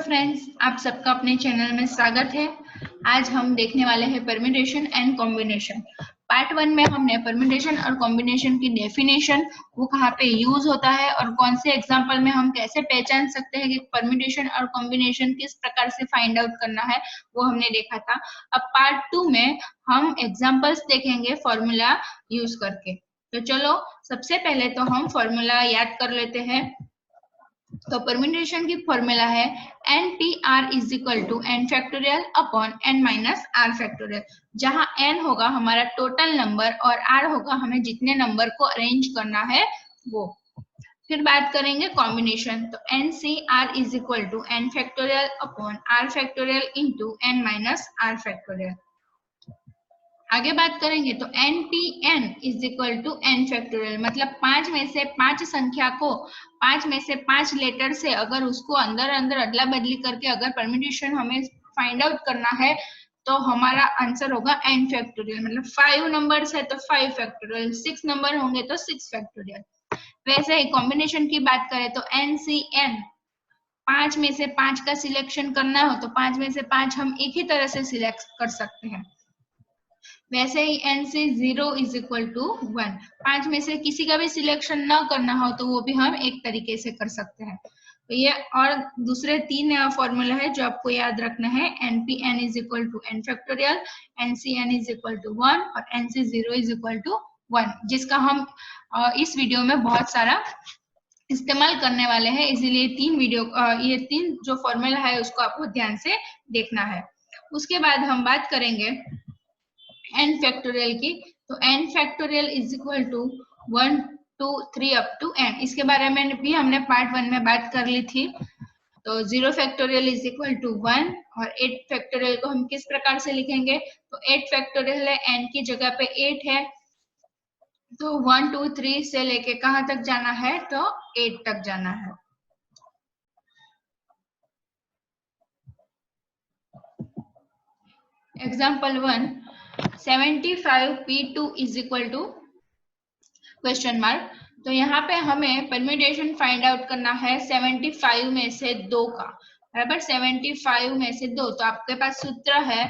Friends, आप सबका अपने चैनल में स्वागत है। आज हम देखने वाले हैं परम्यूटेशन एंड कॉम्बिनेशन। पार्ट 1 में हमने परम्यूटेशन और कॉम्बिनेशन की डेफिनेशन, वो कहाँ पे यूज होता है और कौन से एग्जांपल में हम कैसे पहचान सकते हैं कि परम्यूटेशन और कॉम्बिनेशन किस प्रकार से फाइंड आउट करना है, वो हमने देखा था। अब पार्ट 2 में हम एग्जाम्पल्स देखेंगे फॉर्मूला यूज करके। तो चलो सबसे पहले तो हम फॉर्मूला याद कर लेते हैं। तो परम्यूटेशन की फॉर्मूला है NPR is equal to n factorial upon n minus r factorial, जहां n होगा हमारा टोटल नंबर और r होगा हमें जितने नंबर को अरेंज करना है वो। फिर बात करेंगे कॉम्बिनेशन, तो NCR is equal to n factorial upon r factorial into n minus r factorial. आगे बात करेंगे तो NPN is equal to n factorial, मतलब 5 में से 5 संख्या को 5 में से 5 लेटर से अगर उसको अंदर अंदर अदला बदली करके अगर परम्यूटेशन हमें फाइंड आउट करना है तो हमारा आंसर होगा n फैक्टोरियल। मतलब 5 नंबर्स है तो 5 फैक्टोरियल, 6 नंबर होंगे तो 6 फैक्टोरियल। वैसे ही कॉम्बिनेशन की बात करें तो NCN, 5 में से 5 का सिलेक्शन करना हो तो 5 में से 5 हम एक ही तरह से सिलेक्ट कर सकते हैं। वैसे ही NC0 इज इक्वल टू 1, 5 में से किसी का भी सिलेक्शन ना करना हो तो वो भी हम एक तरीके से कर सकते हैं। तो ये और दूसरे 3 फॉर्मूला है जो आपको याद रखना है। NPN is equal to n factorial, NCN is equal to 1 और NC0 इज इक्वल टू 1, जिसका हम इस वीडियो में बहुत सारा इस्तेमाल करने वाले हैं। इसीलिए ये 3 जो फॉर्मूला है उसको आपको ध्यान से देखना है। उसके बाद हम बात करेंगे n फैक्टोरियल की, तो n factorial is equal to 1 2 3 up to n। इसके बारे में भी हमने पार्ट 1 में बात कर ली थी। तो 0 फैक्टोरियल इज इक्वल टू 1 और 8 फैक्टोरियल को हम किस प्रकार से लिखेंगे, तो 8 फैक्टोरियल है, n की जगह पे 8 है, तो 1 2 3 से लेके कहां तक जाना है, तो 8 तक जाना है। Example 1, 75P2 is equal to question mark. तो यहाँ पे हमें परम्यूटेशन फाइंड आउट करना है 75 में से 2 का, बराबर 75 में से 2। तो आपके पास सूत्र है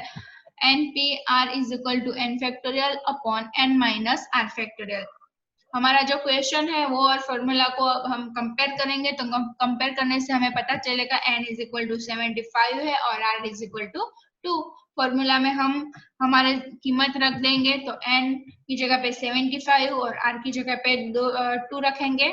NPR is equal to n factorial upon n minus r factorial. हमारा जो क्वेश्चन है वो और फॉर्मूला को हम कंपेयर करेंगे, तो कंपेयर करने से हमें पता चलेगा n इज इक्वल टू 75 है और r is equal to 2। Formula में हम हमारे कीमत रख देंगे, तो n की जगह पे 75 और r की जगह पे 2 रखेंगे,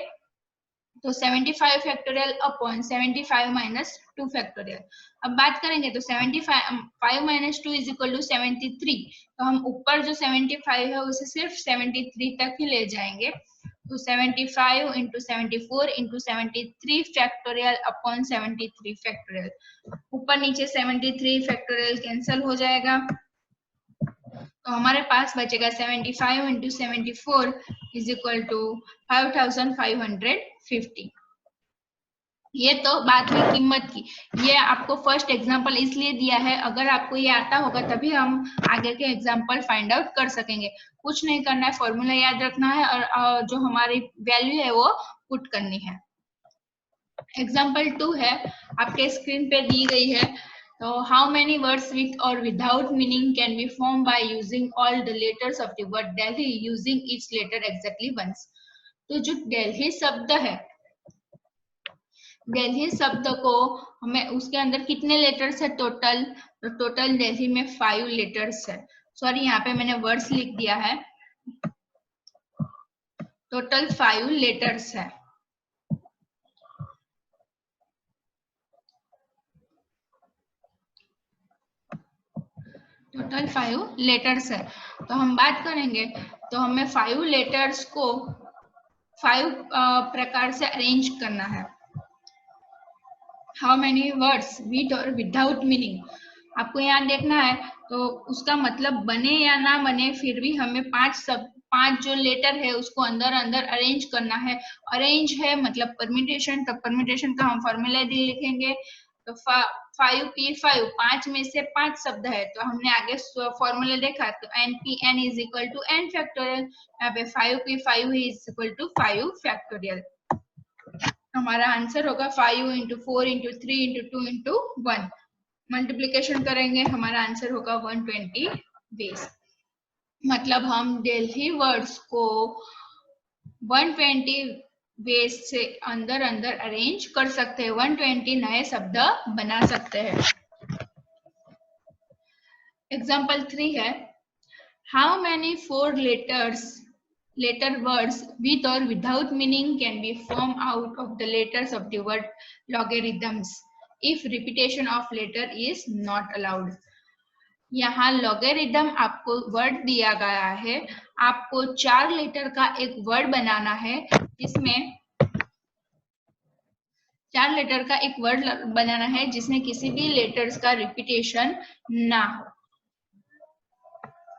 तो 75 फैक्टोरियल अपॉन 75 माइनस 2 फैक्टोरियल। अब बात करेंगे तो 75 माइनस 2 इज इक्वल टू 73, तो हम ऊपर जो 75 है उसे सिर्फ 73 तक ही ले जाएंगे, तो 75 into 74 into 73 factorial upon 73 factorial. ऊपर नीचे 73 फैक्टोरियल कैंसिल हो जाएगा, तो हमारे पास बचेगा 75 इंटू 74 इज इक्वल टू 5550। ये तो बात हुई कीमत की। ये आपको फर्स्ट एग्जांपल इसलिए दिया है, अगर आपको ये आता होगा तभी हम आगे के एग्जांपल फाइंड आउट कर सकेंगे। कुछ नहीं करना है, फॉर्मूला याद रखना है और जो हमारी वैल्यू है वो पुट करनी है। एग्जांपल 2 है, आपके स्क्रीन पे दी गई है। तो how many words with or without meaning can be form by using all the letters of the word Delhi using each letter exactly once. तो जो दिल्ली शब्द है, दिल्ली शब्द को हमें उसके अंदर कितने लेटर्स है टोटल, तो टोटल दिल्ली में 5 लेटर्स है। सॉरी, यहाँ पे मैंने वर्ड्स लिख दिया है, टोटल 5 लेटर्स है। टोटल 5 लेटर्स है। तो हम बात करेंगे तो हमें 5 लेटर्स को 5 प्रकार से अरेंज करना है। हाउ मेनी वर्ड्स विद और विदाउट मीनिंग, आपको यहाँ देखना है, तो उसका मतलब बने या ना बने फिर भी हमें 5 जो लेटर है उसको अंदर अंदर अरेंज करना है। अरेंज है मतलब परम्यूटेशन, तो परम्यूटेशन का हम फॉर्मूला लिखेंगे, तो 5P5, 5 में से 5 शब्द है, तो हमने आगे फॉर्मूला देखा, तो NPN is equal to n factorial, यहाँ पे 5P5 is equal to 5 factorial. हमारा आंसर होगा 5 into 4 into 3 into 2 into 1। Multiplication करेंगे हमारा आंसर होगा 120 वेज। मतलब हम दिल्ली वर्ड्स को 120 वेज से अंदर अंदर अरेंज कर सकते हैं, 120 नए शब्द बना सकते हैं। एग्जाम्पल 3 है, how many 4 letter words with or without meaning can be formed out of the letters of the word logarithms if repetition of letter is not allowed। यहाँ लॉगरिथम आपको वर्ड दिया गया है, आपको 4 लेटर का एक वर्ड बनाना है, जिसमें 4 लेटर का एक वर्ड बनाना है जिसमें किसी भी लेटर्स का रिपीटेशन ना हो।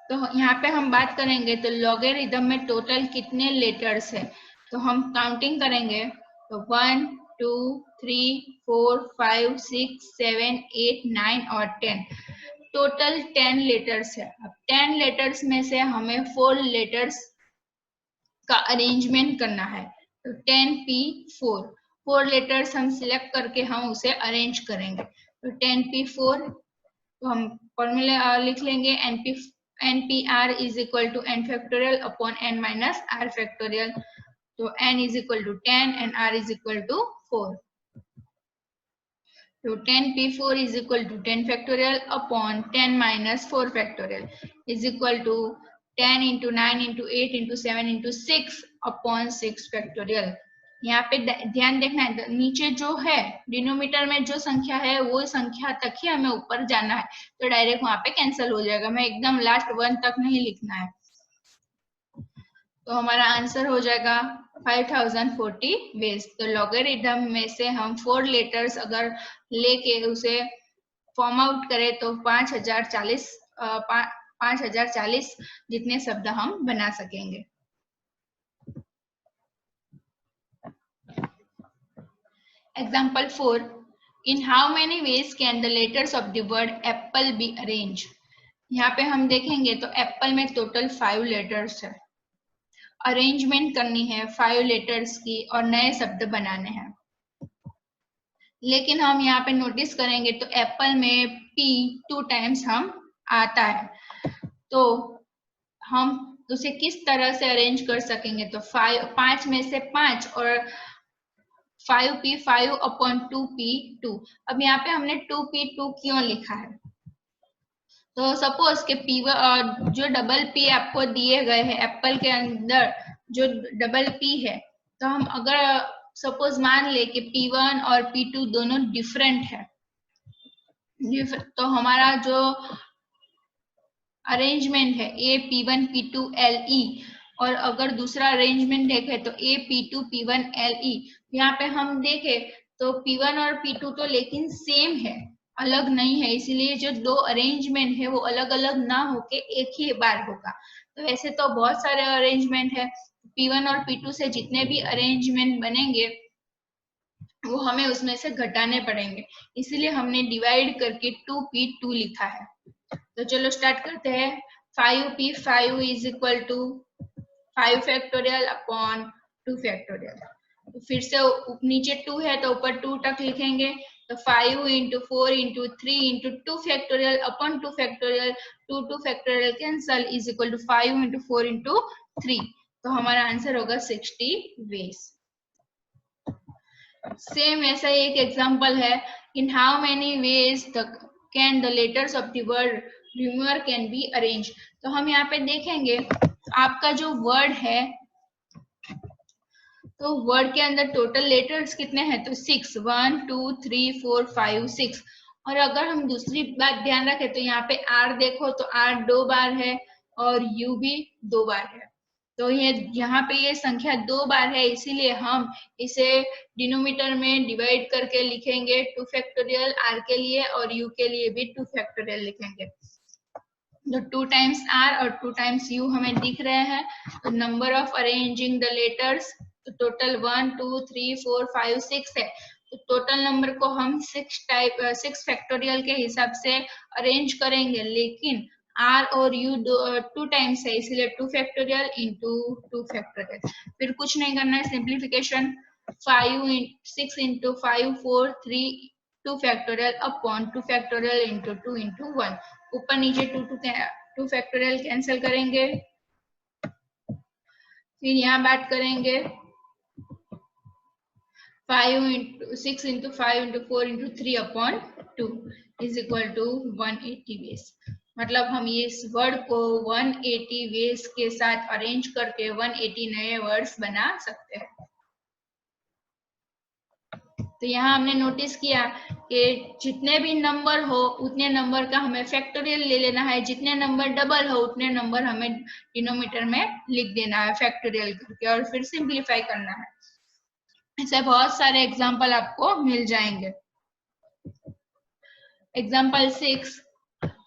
तो यहाँ पे हम बात करेंगे तो लॉगरिथम में टोटल कितने लेटर्स है, तो हम काउंटिंग करेंगे तो 1 2 3 4 5 6 7 8 9 और 10, टोटल 10 लेटर्स है। अब 10 लेटर्स में से हमें 4 लेटर्स का अरेंजमेंट करना है, तो 10p4 4 लेटर्स हम सिलेक्ट करके हम उसे अरेंज करेंगे। तो 10p4 तो हम फॉर्मूला लिख लेंगे, npr is equal to n factorial upon n minus r factorial. तो n is equal to 10 and r is equal to 4। तो 10p4 is equal to 10 factorial upon 10 minus 4 factorial is equal to 10 into 9 into 8 into 7 into 6 upon 6 factorial। यहाँ पे ध्यान देखना है, नीचे जो है डिनोमीटर में जो संख्या है वो संख्या तक ही हमें ऊपर जाना है, तो डायरेक्ट वहां पे कैंसिल हो जाएगा, हमें एकदम लास्ट 1 तक नहीं लिखना है। तो हमारा आंसर हो जाएगा 5040 वेज। तो लॉगरिथम में से हम 4 लेटर्स अगर लेके उसे फॉर्म आउट करें तो 5040 जितने शब्द हम बना सकेंगे। Example 4, in how many ways can the letters of the word Apple be arrange. यहाँ पे हम देखेंगे तो एप्पल में टोटल 5 लेटर्स है, अरेंजमेंट करनी है 5 लेटर्स की और नए शब्द बनाने हैं। लेकिन हम यहाँ पे नोटिस करेंगे तो एप्पल में p 2 टाइम्स हम आता है, तो हम उसे किस तरह से अरेंज कर सकेंगे, तो 5 में से 5 और 5p5 अपॉन 2p2। अब यहाँ पे हमने 2p2 क्यों लिखा है, तो सपोज के p जो डबल p आपको दिए गए हैं एप्पल के अंदर जो डबल p है, तो हम अगर सपोज मान ले कि p1 और p2 दोनों डिफरेंट है, तो हमारा जो अरेंजमेंट है a p1 p2 le, और अगर दूसरा अरेंजमेंट देखे तो a p2 p1 le, यहाँ पे हम देखे तो p1 और p2 तो लेकिन सेम है, अलग नहीं है, इसीलिए जो दो अरेंजमेंट है वो अलग अलग ना होके एक ही बार होगा। तो ऐसे तो बहुत सारे अरेंजमेंट है, p1 और p2 से जितने भी अरेंजमेंट बनेंगे वो हमें उसमें से घटाने पड़ेंगे, इसीलिए हमने डिवाइड करके 2p2 लिखा है। तो चलो स्टार्ट करते हैं। 5p5 is equal to 5 factorial upon 2 factorial. तो फिर से नीचे 2 है तो ऊपर 2 तक लिखेंगे, तो 5 into 4 into 3 into 2 factorial upon 2 factorial, 2 factorial cancel is equal to 5 into 4 into 3। तो हमारा आंसर होगा 60 वेज। सेम ऐसा ही एक एग्जांपल है, in how many ways can the letters of the word remover can be arrange. तो हम यहाँ पे देखेंगे आपका जो वर्ड है, तो वर्ड के अंदर टोटल लेटर्स कितने हैं, तो 6, 1 2 3 4 5 6। और अगर हम दूसरी बात ध्यान रखें तो यहाँ पे R देखो तो R 2 बार है और U भी 2 बार है, तो ये यहाँ पे ये संख्या 2 बार है, इसीलिए हम इसे डिनोमीटर में डिवाइड करके लिखेंगे 2 फैक्टोरियल R के लिए और U के लिए भी 2 फैक्टोरियल लिखेंगे। तो 2 टाइम्स R और 2 टाइम्स U हमें दिख रहे हैं। तो number of arranging the letters तो टोटल 1 2 3 4 5 6 है, तो टोटल नंबर को हम 6 फैक्टोरियल के हिसाब से अरेंज करेंगे, लेकिन R और U 2 टाइम्स है, इसलिए 2 फैक्टोरियल इंटू 2 फैक्टोरियल। फिर कुछ नहीं करना है, simplification 6 into 5 4 3 2 factorial upon 2 factorial into 2 into 1। ऊपर नीचे 2 फैक्टोरियल कैंसिल करेंगे, फिर यहाँ बात करेंगे 6 into 5 into 4 into 3 upon 2 is equal to 180 ways। मतलब हम ये इस वर्ड को 180 वेज के साथ अरेंज करके 180 नए वर्ड्स बना सकते हैं। तो यहाँ हमने नोटिस किया कि जितने भी नंबर हो उतने नंबर का हमें फैक्टोरियल ले लेना है, जितने नंबर डबल हो उतने नंबर हमें डिनोमिनेटर में लिख देना है फैक्टोरियल करके, और फिर सिंप्लीफाई करना है। ऐसे बहुत सारे एग्जाम्पल आपको मिल जाएंगे। Example 6.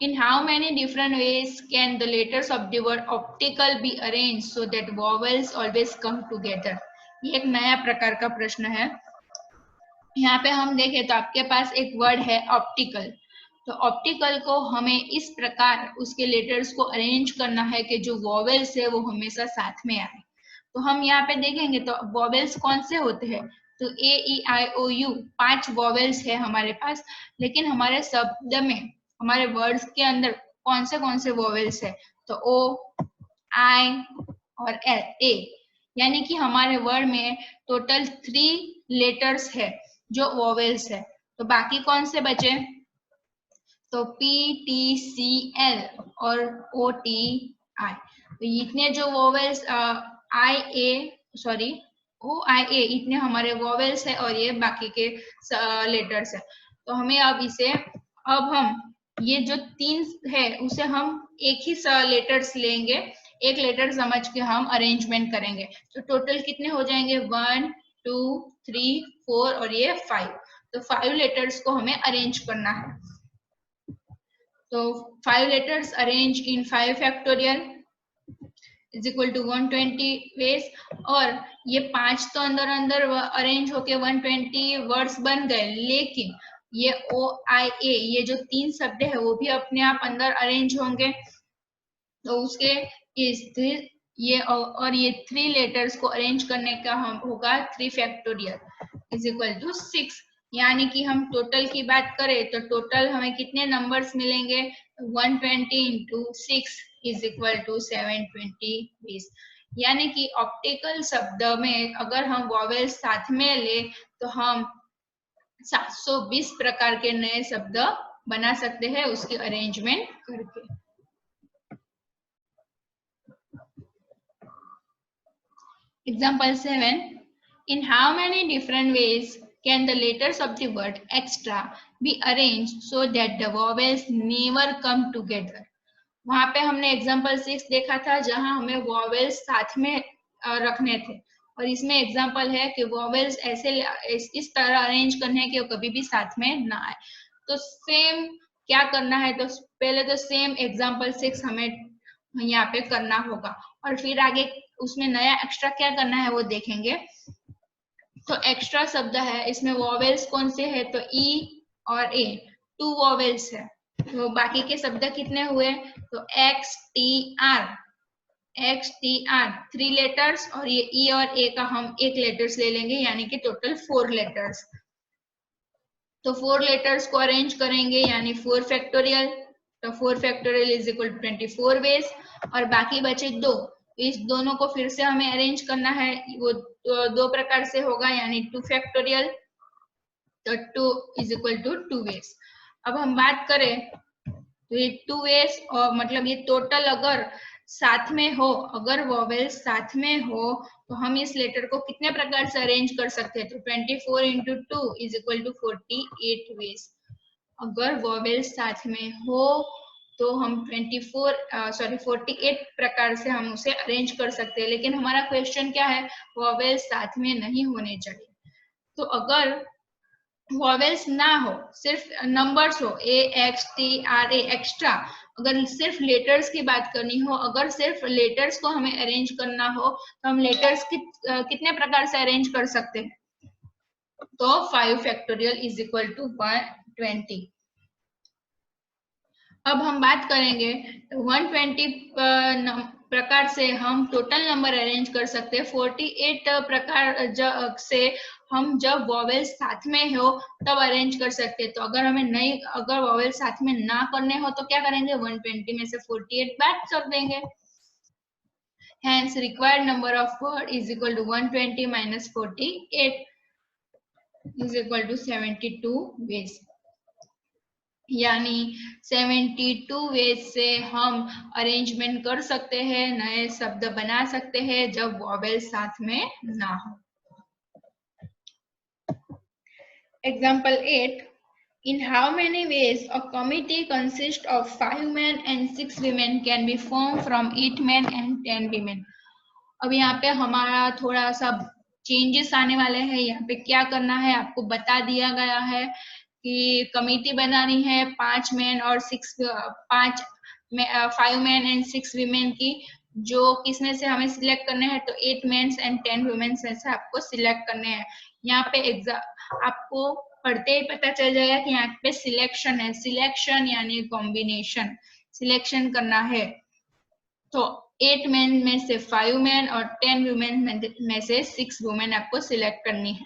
In how many different ways can the letters of the word optical be arranged so that vowels always come together? ये एक नया प्रकार का प्रश्न है। यहाँ पे हम देखें तो आपके पास एक वर्ड है ऑप्टिकल। तो ऑप्टिकल को हमें इस प्रकार उसके लेटर्स को अरेंज करना है कि जो वॉवेल्स है वो हमेशा साथ में आए। तो हम यहाँ पे देखेंगे तो वॉवेल्स कौन से होते हैं, तो ए ई आई ओ यू 5 वॉवेल्स है हमारे पास, लेकिन हमारे शब्द में हमारे वर्ड्स के अंदर कौन से वॉवेल्स है, तो ओ आई और ए, यानी कि हमारे वर्ड में टोटल 3 लेटर्स है जो वॉवेल्स है। तो बाकी कौन से बचे, तो पी टी सी एल और ओ टी आई। तो इतने जो वॉवेल्स आई ए सॉरी ओ आई ए इतने हमारे वॉवेल्स है और ये बाकी के लेटर्स है। तो हमें अब हम ये जो 3 है उसे हम एक ही लेटर्स लेंगे, एक लेटर समझ के हम अरेंजमेंट करेंगे। तो टोटल कितने हो जाएंगे 1 2 3 4 और ये 5। तो 5 लेटर्स को हमें अरेंज करना है। तो 5 letters arranged in 5 factorial is equal to 120 ways। और ये 5 तो अंदर अरेंज होके 120 वर्ड्स बन गए, लेकिन ये ओ आई ए ये जो 3 शब्द है वो भी अपने आप अंदर अरेंज होंगे। तो उसके ये 3 लेटर्स को अरेंज करने का हम होगा 3 फैक्टोरियल इज इक्वल टू 6। यानी कि हम टोटल की बात करें तो टोटल हमें कितने नंबर्स मिलेंगे, 120 इंटू 6 इज इक्वल टू 720। यानी कि ऑप्टिकल शब्द में अगर हम वॉवेल्स साथ में ले तो हम 720 प्रकार के नए शब्द बना सकते हैं उसकी अरेंजमेंट करके। Example 7. In how many different ways can the letters of the word extra be arranged so that the vowels never come together? वहां पे हमने एग्जाम्पल 6 देखा था जहां हमें वॉवेल्स साथ में रखने थे, और इसमें एग्जाम्पल है कि वॉवेल्स ऐसे इस तरह अरेंज करने के कभी भी साथ में ना आए। तो सेम क्या करना है, तो पहले तो सेम एग्जाम्पल 6 हमें यहाँ पे करना होगा, और फिर आगे उसमें नया एक्स्ट्रा क्या करना है वो देखेंगे। तो एक्स्ट्रा शब्द है, इसमें वॉवेल्स कौन से है, तो ई और ए 2 वॉवेल्स है। तो बाकी के शब्द कितने हुए, तो एक्स टी आर 3 लेटर्स, और ये ई और ए का हम एक लेटर्स ले लेंगे, यानी कि टोटल 4 लेटर्स। तो 4 लेटर्स को अरेंज करेंगे यानी 4 फैक्टोरियल। तो 4 factorial is equal to 24 ways, और बाकी बचे 2। इस दोनों को फिर से हमें अरेंज करना है, वो 2 प्रकार से होगा, यानी 2 फैक्टोरियल। तो 2 इज इक्वल टू 2 वेज। अब हम बात करें तो ये 2 वेज और मतलब ये टोटल अगर साथ में हो, अगर वॉवेल्स साथ में हो तो हम इस लेटर को कितने प्रकार से अरेंज कर सकते हैं, तो 24 into 2 is equal to 48 ways. अगर वॉवेल्स साथ में हो तो हम 48 प्रकार से हम उसे अरेंज कर सकते हैं। लेकिन हमारा क्वेश्चन क्या है, वॉवेल्स साथ में नहीं होने चाहिए। तो अगर वॉवेल्स ना हो, सिर्फ नंबर्स हो, ए x T R A extra, अगर सिर्फ लेटर्स की बात करनी हो, अगर सिर्फ लेटर्स को हमें अरेंज करना हो तो हम लेटर्स कितने प्रकार से अरेंज कर सकते हैं, तो 5 फैक्टोरियल इज इक्वल टू 120। अब हम बात करेंगे 120 प्रकार से हम टोटल नंबर अरेंज कर सकते हैं। 48 प्रकार से हम जब वॉवेल साथ में हो तब अरेंज कर सकते हैं। तो अगर हमें नहीं, अगर वॉवेल साथ में ना करने हो तो क्या करेंगे, 120 में से 48 बात कर देंगे। Hence required number of word is equal to 120 minus 48 is equal to 72 ways। यानी 72 वेज से हम अरेंजमेंट कर सकते हैं, नए शब्द बना सकते हैं जब वॉवेल साथ में ना हो। Example 8, in how many ways a committee consists of 5 men and 6 women can be formed from 8 men and 10 women। अब यहाँ पे हमारा थोड़ा सा चेंजेस आने वाले हैं। यहाँ पे क्या करना है आपको बता दिया गया है कि कमेटी बनानी है 5 मैन और 5 मैन एंड 6 वीमेन की, जो किसमें से हमें सिलेक्ट करने हैं, तो 8 मेंस एंड 10 वुमेन्स में से आपको सिलेक्ट करने हैं। यहाँ पे आपको पढ़ते ही पता चल जाएगा कि यहाँ पे सिलेक्शन है, सिलेक्शन यानी कॉम्बिनेशन, सिलेक्शन करना है। तो 8 मैन में से 5 मैन और 10 वुमेन में से 6 वुमेन आपको सिलेक्ट करनी है।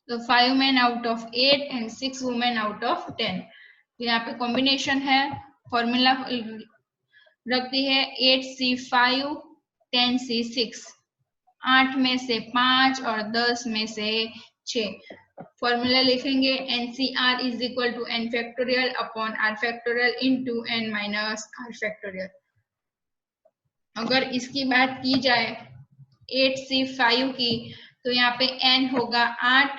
तो 5 man out of 8 and 6 women out of 10। तो यहाँ पे कॉम्बिनेशन है, फॉर्मूला रखती है 8C5 10C6, 8 में से 5 और 10 में से 6। फॉर्मूला लिखेंगे NCR is equal to n factorial upon r factorial into n minus r factorial. अगर इसकी बात की जाए 8C5 की, तो यहाँ पे n होगा 8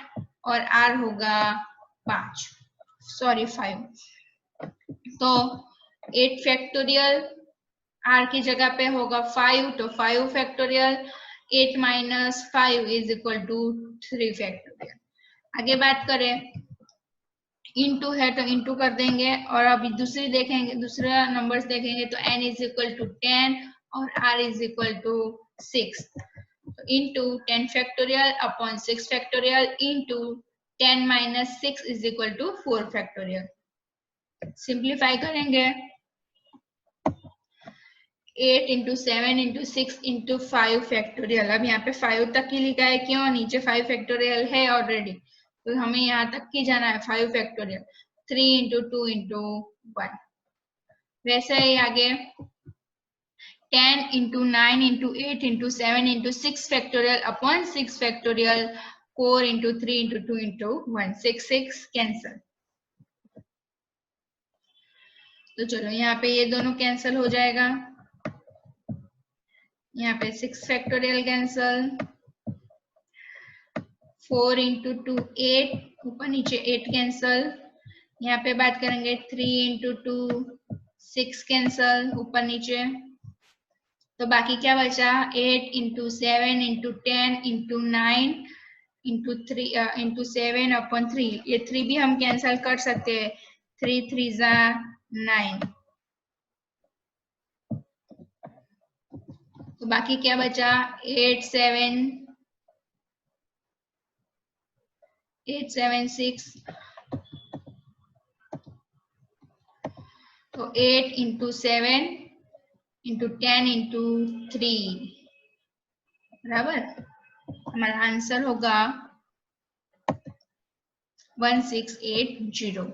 और r होगा 5, सॉरी 5। तो 8 फैक्टोरियल r की जगह पे होगा 5, तो 5 factorial 8 minus 5 is equal to 3 factorial. आगे बात करें, इनटू है तो इनटू कर देंगे, और अभी दूसरी देखेंगे, दूसरा नंबर्स देखेंगे तो n इज इक्वल टू 10 और r is equal to 6। Into 10 factorial upon 6 factorial into 10 minus 6 is equal to 4 factorial. Simplify करेंगे 8 इंटू 7 इंटू 6 इंटू 5 फैक्टोरियल। अब यहाँ पे 5 तक ही लिखा है, क्यों, नीचे 5 फैक्टोरियल है ऑलरेडी, तो हमें यहाँ तक ही जाना है 5 फैक्टोरियल। 3 into 2 into 1। वैसे ही आगे 10 into 9 into 8 into 7 into 6 factorial upon 6 factorial, 4 into 3 into 2 into 1, 6 cancel. तो चलो यहाँ पे ये दोनों कैंसल हो जाएगा, यहाँ पे 6 फैक्टोरियल कैंसल, 4 इंटू 2 8, ऊपर नीचे 8 कैंसल। यहाँ पे बात करेंगे 3 इंटू 2 6 कैंसल, ऊपर नीचे। तो बाकी क्या बचा, 8 into 7 into 10 into 9 into 3 into 7 upon 3, ये 3 भी हम कैंसल कर सकते हैं, 3 3 जा 9। तो बाकी क्या बचा, 8 7 6। तो 8 इंटू 7 इंटू 10 इंटू 3 बराबर, हमारा आंसर होगा 1680।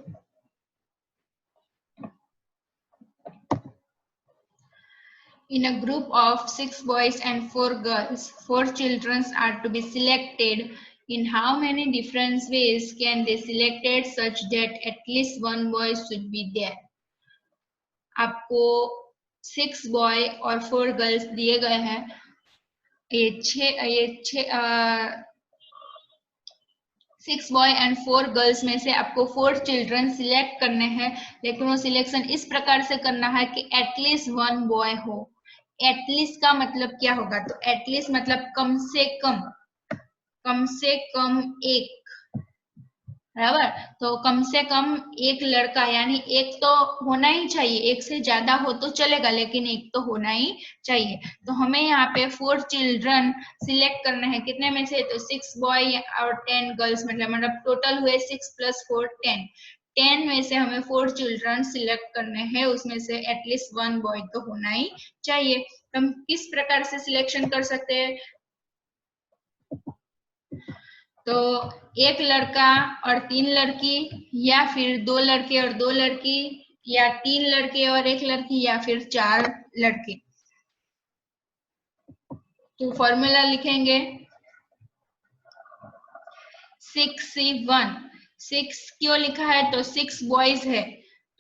In a group of 6 boys and 4 girls, 4 children are to be selected. In how many different ways can they selected such that at least one boy should be there? आपको 6 boy और 4 girls दिए गए हैं। ये 6 boy and 4 girls में से आपको 4 children select करने हैं, लेकिन वो सिलेक्शन इस प्रकार से करना है कि एटलीस्ट 1 बॉय हो। एटलीस्ट का मतलब क्या होगा, तो एटलीस्ट मतलब कम से कम एक, बराबर। तो कम से कम एक लड़का, यानी एक तो होना ही चाहिए, एक से ज्यादा हो तो चलेगा लेकिन एक तो होना ही चाहिए। तो हमें यहाँ पे 4 चिल्ड्रन सिलेक्ट करना है, कितने में से, तो 6 बॉय और 10 गर्ल्स, मतलब टोटल हुए 6 + 4 10। 10 में से हमें 4 चिल्ड्रन सिलेक्ट करने हैं, उसमें से एटलीस्ट 1 बॉय तो होना ही चाहिए। तो हम किस प्रकार से सिलेक्शन कर सकते हैं? तो एक लड़का और 3 लड़की, या फिर 2 लड़के और 2 लड़की, या 3 लड़के और 1 लड़की, या फिर 4 लड़के। तो फॉर्मूला लिखेंगे 6C1। 6 क्यों लिखा है? तो 6 बॉयज है,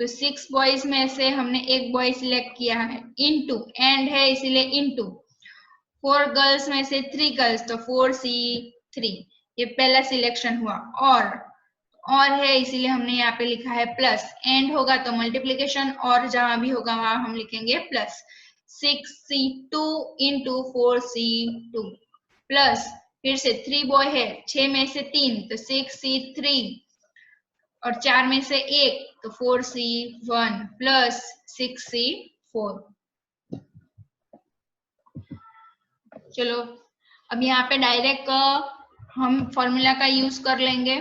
तो 6 बॉयज में से हमने एक बॉय सिलेक्ट किया है, इनटू एंड है इसीलिए इनटू 4 गर्ल्स में से 3 गर्ल्स, तो 4C3। ये पहला सिलेक्शन हुआ। और है इसीलिए हमने यहाँ पे लिखा है प्लस, एंड होगा तो मल्टीप्लीकेशन, और जहां भी होगा वहां हम लिखेंगे plus. 6C2 into 4C2 plus, फिर से 3 बॉय है, 6 में से 3 तो 6C3, और 4 में से 1 तो 4C1 प्लस 6C4। चलो अब यहाँ पे डायरेक्ट हम फॉर्मूला का यूज कर लेंगे।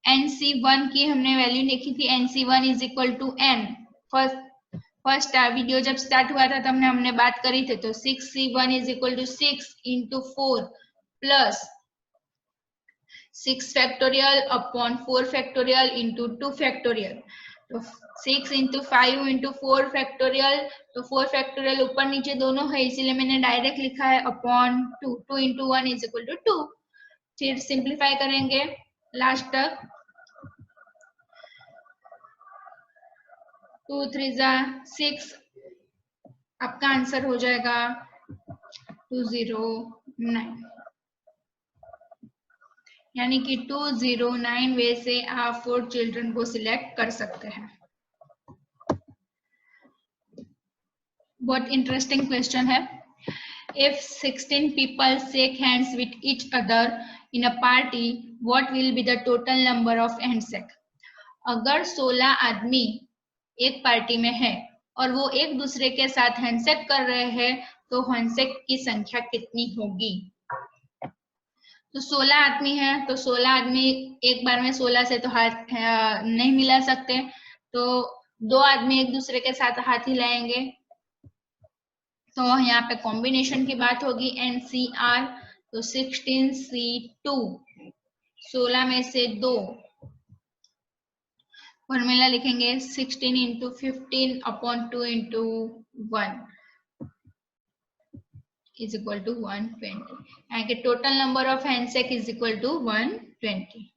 NC1 की हमने वैल्यू लिखी थी, NC1 is equal to n। First video जब स्टार्ट हुआ था तब हमने बात करी थी, तो 6C1 is equal to 6 into 4 plus 6 factorial upon 4 factorial into 2 factorial. तो 6 इंटू 5 इंटू 4 फैक्टोरियल, तो 4 फैक्टोरियल ऊपर नीचे दोनों है इसीलिए मैंने डायरेक्ट लिखा है upon 2। 2 into 1 is equal to 2। फिर सिंप्लीफाई करेंगे लास्ट तक, 2 3 जा 6, आपका आंसर हो जाएगा 209, यानी कि 209 वे से आप 4 चिल्ड्रन को सिलेक्ट कर सकते हैं। बहुत इंटरेस्टिंग क्वेश्चन है। If 16 people shake hands with each other in a party, what will be the total number of handshake? अगर 16 आदमी एक पार्टी में है और वो एक दूसरे के साथ हैंडशेक कर रहे हैं, तो हैंडशेक की संख्या कितनी होगी? तो 16 आदमी है, तो 16 आदमी एक बार में 16 से तो हाथ नहीं मिला सकते, तो 2 आदमी एक दूसरे के साथ हाथ हिलाएंगे, तो यहाँ पे कॉम्बिनेशन की बात होगी NCR। तो 16C2, 16 में से 2, फॉर्मूला लिखेंगे 16 into 15 upon 2 into 1 is equal to 120, यानी कि total number of handshake is equal to 120।